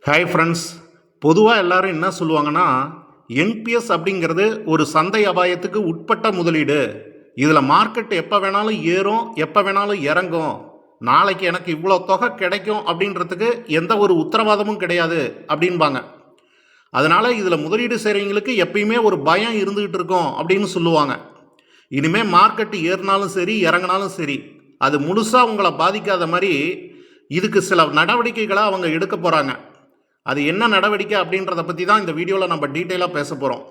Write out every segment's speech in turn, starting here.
Hi friends, பொதுவாக எல்லாரும் என்ன சொல்லுவாங்கன்னா, என்பிஎஸ் அப்படிங்கிறது ஒரு சந்தை அபாயத்துக்கு உட்பட்ட முதலீடு. இதில் மார்க்கெட் எப்போ வேணாலும் ஏறும், எப்போ வேணாலும் இறங்கும். நாளைக்கு எனக்கு இவ்வளோ தொகை கிடைக்கும் அப்படின்றதுக்கு எந்த ஒரு உத்தரவாதமும் கிடையாது அப்படின்பாங்க. அதனால் இதில் முதலீடு செய்கிறவங்களுக்கு எப்பயுமே ஒரு பயம் இருந்துகிட்டு இருக்கும் அப்படின்னு சொல்லுவாங்க. இனிமேல் மார்க்கெட் ஏறினாலும் சரி, இறங்கினாலும் சரி, அது முழுசாக உங்களை பாதிக்காத மாதிரி இதுக்கு சில நடவடிக்கைகளை அவங்க எடுக்க போகிறாங்க. அது என்ன நடவடிக்கை அப்படின்றத பற்றி தான் இந்த வீடியோவில் நம்ம டீட்டெயிலாக பேச போகிறோம்.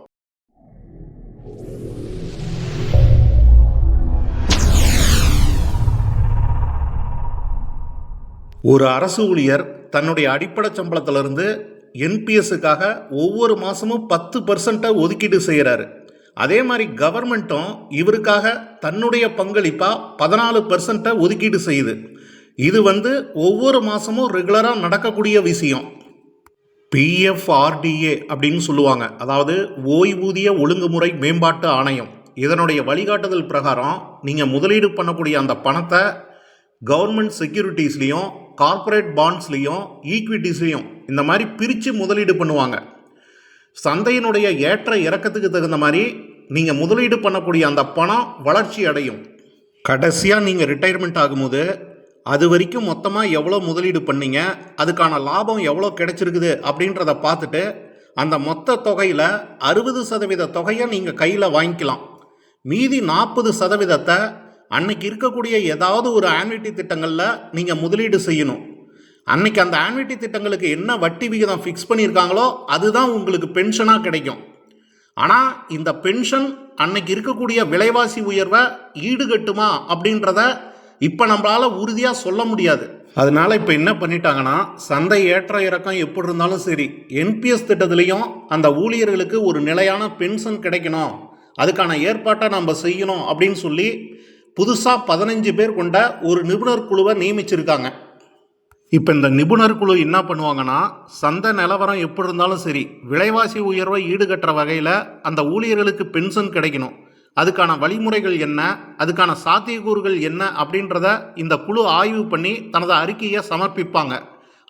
ஒரு அரசு ஊழியர் தன்னுடைய அடிப்படை சம்பளத்திலிருந்து என்பிஎஸ்ஸுக்காக ஒவ்வொரு மாதமும் 10% ஒதுக்கீடு செய்கிறாரு. அதே மாதிரி கவர்மெண்ட்டும் இவருக்காக தன்னுடைய பங்களிப்பாக 14% ஒதுக்கீடு செய்யுது. இது ஒவ்வொரு மாதமும் ரெகுலராக நடக்கக்கூடிய விஷயம். பிஎஃப்ஆர்டிஏ அப்படின்னு சொல்லுவாங்க, அதாவது ஓய்வூதிய ஒழுங்குமுறை மேம்பாட்டு ஆணையம். இதனுடைய வழிகாட்டுதல் பிரகாரம் நீங்கள் முதலீடு பண்ணக்கூடிய அந்த பணத்தை கவர்மெண்ட் செக்யூரிட்டிஸ்லேயும், கார்ப்பரேட் பாண்ட்ஸ்லேயும், ஈக்விட்டிஸ்லேயும் இந்த மாதிரி பிரித்து முதலீடு பண்ணுவாங்க. சந்தையினுடைய ஏற்ற இறக்கத்துக்கு தகுந்த மாதிரி நீங்கள் முதலீடு பண்ணக்கூடிய அந்த பணம் வளர்ச்சி அடையும். கடைசியாக நீங்கள் ரிட்டையர்மெண்ட் ஆகும்போது அது வரைக்கும் மொத்தமாக எவ்வளோ முதலீடு பண்ணீங்க, அதுக்கான லாபம் எவ்வளோ கிடைச்சிருக்குது அப்படின்றத பார்த்துட்டு அந்த மொத்த தொகையில் 60% தொகையை நீங்கள் கையில் வாங்கிக்கலாம். மீதி 40% அன்னைக்கு இருக்கக்கூடிய ஏதாவது ஒரு ஆன்விட்டி திட்டங்களில் நீங்கள் முதலீடு செய்யணும். அன்னைக்கு அந்த ஆன்விட்டி திட்டங்களுக்கு என்ன வட்டி விகிதம் ஃபிக்ஸ் பண்ணியிருக்காங்களோ அதுதான் உங்களுக்கு பென்ஷனாக கிடைக்கும். ஆனால் இந்த பென்ஷன் அன்னைக்கு இருக்கக்கூடிய விலைவாசி உயர்வை ஈடுகட்டுமா அப்படின்றத இப்போ நம்மளால் உறுதியாக சொல்ல முடியாது. அதனால் இப்போ என்ன பண்ணிட்டாங்கன்னா, சந்தை ஏற்ற இறக்கம் எப்படி இருந்தாலும் சரி, என்பிஎஸ் திட்டத்துலேயும் அந்த ஊழியர்களுக்கு ஒரு நிலையான பென்ஷன் கிடைக்கணும், அதுக்கான ஏற்பாட்டை நம்ம செய்யணும் அப்படின்னு சொல்லி புதுசாக 15 பேர் கொண்ட ஒரு நிபுணர் குழுவை நியமிச்சிருக்காங்க. இப்போ இந்த நிபுணர் குழு என்ன பண்ணுவாங்கன்னா, சந்தை நிலவரம் எப்படி இருந்தாலும் சரி, விலைவாசி உயர்வை ஈடுகட்டுற வகையில் அந்த ஊழியர்களுக்கு பென்ஷன் கிடைக்கணும், அதுக்கான வழிமுறைகள் என்ன, அதுக்கான சாத்தியக்கூறுகள் என்ன அப்படின்றத இந்த குழு ஆய்வு பண்ணி தனது அறிக்கையை சமர்ப்பிப்பாங்க.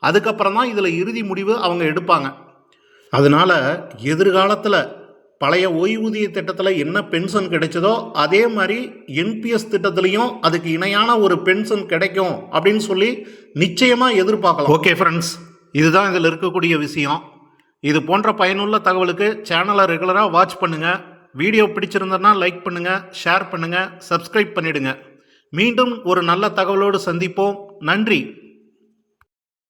அதுக்கப்புறம் தான் இதில் இறுதி முடிவு அவங்க எடுப்பாங்க. அதனால் எதிர்காலத்தில் பழைய ஓய்வூதிய திட்டத்தில் என்ன பென்ஷன் கிடைச்சதோ அதே மாதிரி என்பிஎஸ் திட்டத்திலையும் அதுக்கு இணையான ஒரு பென்ஷன் கிடைக்கும் அப்படின்னு சொல்லி நிச்சயமாக எதிர்பார்க்கலாம். ஓகே ஃப்ரெண்ட்ஸ், இதுதான் இதில் இருக்கக்கூடிய விஷயம். இது போன்ற பயனுள்ள தகவலுக்கு சேனலை ரெகுலராக வாட்ச் பண்ணுங்கள். வீடியோ பிடிச்சிருந்தனா லைக் பண்ணுங்கள், ஷேர் பண்ணுங்கள், சப்ஸ்கிரைப் பண்ணிடுங்க. மீண்டும் ஒரு நல்ல தகவலோடு சந்திப்போம். நன்றி.